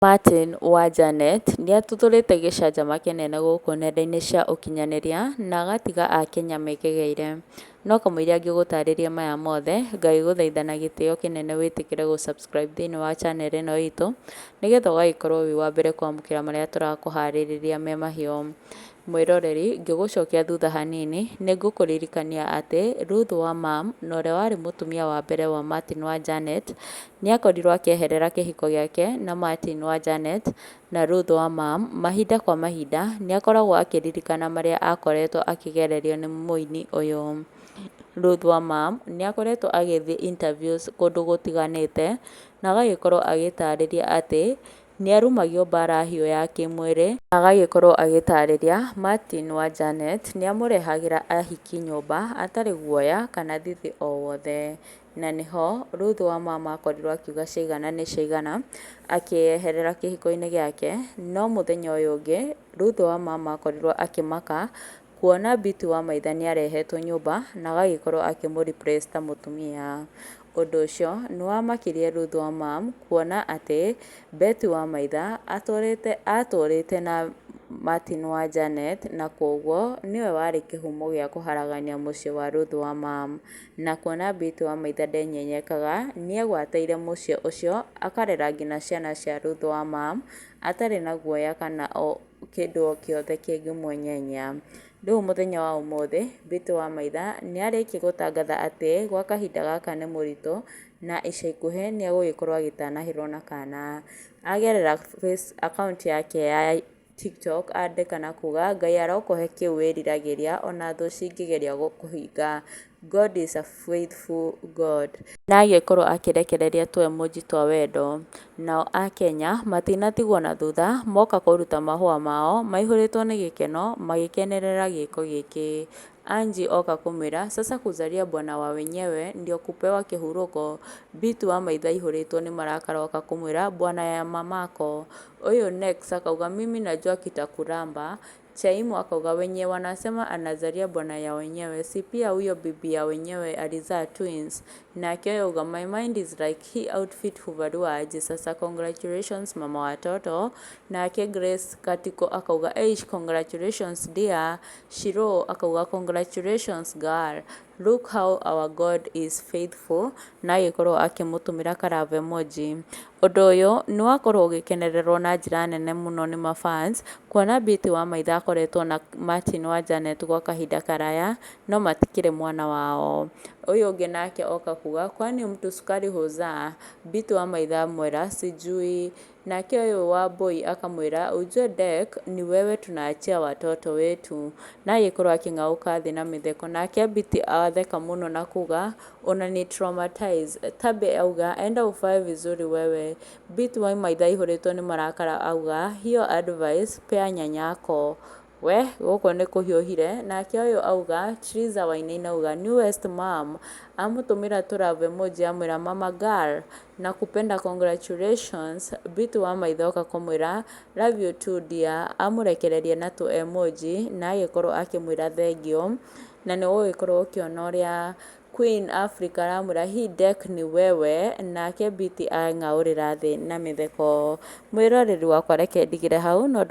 Martin wa Janet nĩatuthũrĩte gĩcanjama kĩnene gũkũ nenda-inĩ cia ũkinyanĩria na agatiga Akenya mekegeire. No kamũira ngĩgũtarĩria maya mothe, Ngai gũthaitha na gĩtĩo kĩnene wĩtĩkĩre gũ subscribe thĩinĩ wa channel ĩno itũ, nĩgetha ũgagĩkorwo wĩ wa mbere kwamũkĩra marĩa tũrakũharĩrĩria me mahiũ. Mwĩroreri, ngĩgũcokia thutha hanini, nĩngũkũririkania atĩ Ruth wa Mam na ũrĩa warĩ mũtumia wa mbere wa Martin wa Janet nĩakorirwo akĩeherera kĩhiko gĩake na Martin wa Janet, na Ruth wa Mam mahinda kwa mahinda nĩakoragwo akĩririkana marĩa akoretwo akĩgererio nĩ mũini ũyũ. Ruth wa Mam nĩakoretwo agĩthiĩ interviews kũndũ gũtiganĩte na agagĩkorwo agĩtarĩria atĩ nĩarumagio mbara hiũ ya kĩmwĩrĩ, agagĩkorwo agĩtarĩria Martin wa Janet nĩamũrehagĩra ahiki nyũmba atarĩ guoya kana thithi o wothe. Na nĩho Ruth wa Mam akorirwo akiuga ciaigana nĩ ciaigana, akĩeherera kĩhiko-inĩ gĩake. No mũthenya ũyũ ũngĩ Ruth wa Mam akorirwo akĩmaka kuona Biti wa maitha nĩarehetwo nyũmba na agagĩkorwo akĩmũ replace ta mũtumia. Ũndũ ũcio nĩwamakirie Ruth wa Mam kuona atĩ Betty wa maitha atũrĩte na Martin wa Janet, na koguo nĩwe warĩ kĩhumo gĩa kũharagania mũciĩ wa Ruth wa Mam. Na kuona Betty wa maitha ndenyenyekaga, nĩegwatĩire mũciĩ ũcio akarera nginya ciana cia Ruth wa Mam atarĩ na guoya kana o kĩndũ o gĩothe kĩngĩmwenyenya. Rĩu mũthenya wa ũmũthĩ Betty wa maitha nĩarĩkia gũtangatha atĩ gwa kahinda gaka nĩ mũritũ na ica ikuhĩ nĩegũgĩkorwo agĩtanahĩrwo na kana. Agerera account yake ya TikTok andĩka na kuga Ngai arokohe kĩu wĩriragĩria ona thũ cingĩgeria gũkũhinga. God is a faithful God. Na agĩkorwo akĩrekereria tũ-emoji twa wendo. Nao Akenya matinatigwo na thutha, moka kũruta mahũa mao maihũrĩtwo nĩ gĩkeno magĩkenerera gĩko gĩkĩ. Angie oka kumwĩra sasa kuzalia bwana wa wenyewe ndio kupewa kihuruko. Biti wa maitha ihũrĩtwo nĩ marakara oka kumwĩra bwana ya mamako. Huyo next akauga mimi najua kitakuramba. Chaimu akauga wenye wanasema anazalia bwana ya wenyewe, si pia huyo bibi ya wenyewe alizaa twins. Na akauga my mind is like hii outfit huvaliwa aje sasa, congratulations mama watoto. Na ake Grace Katiko akauga congratulations dear. Shiro akauga congratulations girl, look how our God is faithful. Na agĩkorwo akĩmũtũmĩra karava emoji. Ũndũ ũyũ nĩwakorwo ũgĩkenererwo na njĩra nene mũno nĩ mafans, kuona Biti wa maitha akoretwo na Martin wa Janet gwa kahinda karaya no matikĩrĩ mwana wao. Ũyũ ũngĩ nake oka kuga kwani mtu sukari huzaa. Biti wa maitha amwĩra sijui. Nake ũyũ wa boy akamwĩra ujue Dek ni wewe tunaachia watoto wetu. Na agĩkorwo akĩng'aũka thĩ na mĩtheko. Nake Biti atheka mũno na kuga unani traumatize. Tabe auga enda ufae vizuri wewe. Biti wa maitha ihũrĩtwo nĩ marakara auga hiyo advice pea nyanyako. We gũkũ nĩ kũhiũhire. Nake ũyũ auga Triza Wainaina auga newest mom amũtũmĩra tũrava emoji amwĩra mama girl nakupenda congratulations. Biti wa maitha oka kũmwĩra love you too dear, amũrekereria na tũ emoji na agĩkorwo akĩmwĩra thengiũ. Na nĩgũgĩkorwo ũkĩona ũrĩa Queen Africa aramwĩra hii Dek ni wewe, nake Biti ang'aũrĩra thĩ na mĩtheko. Mwĩroreri wakwa reke ndigĩre hau no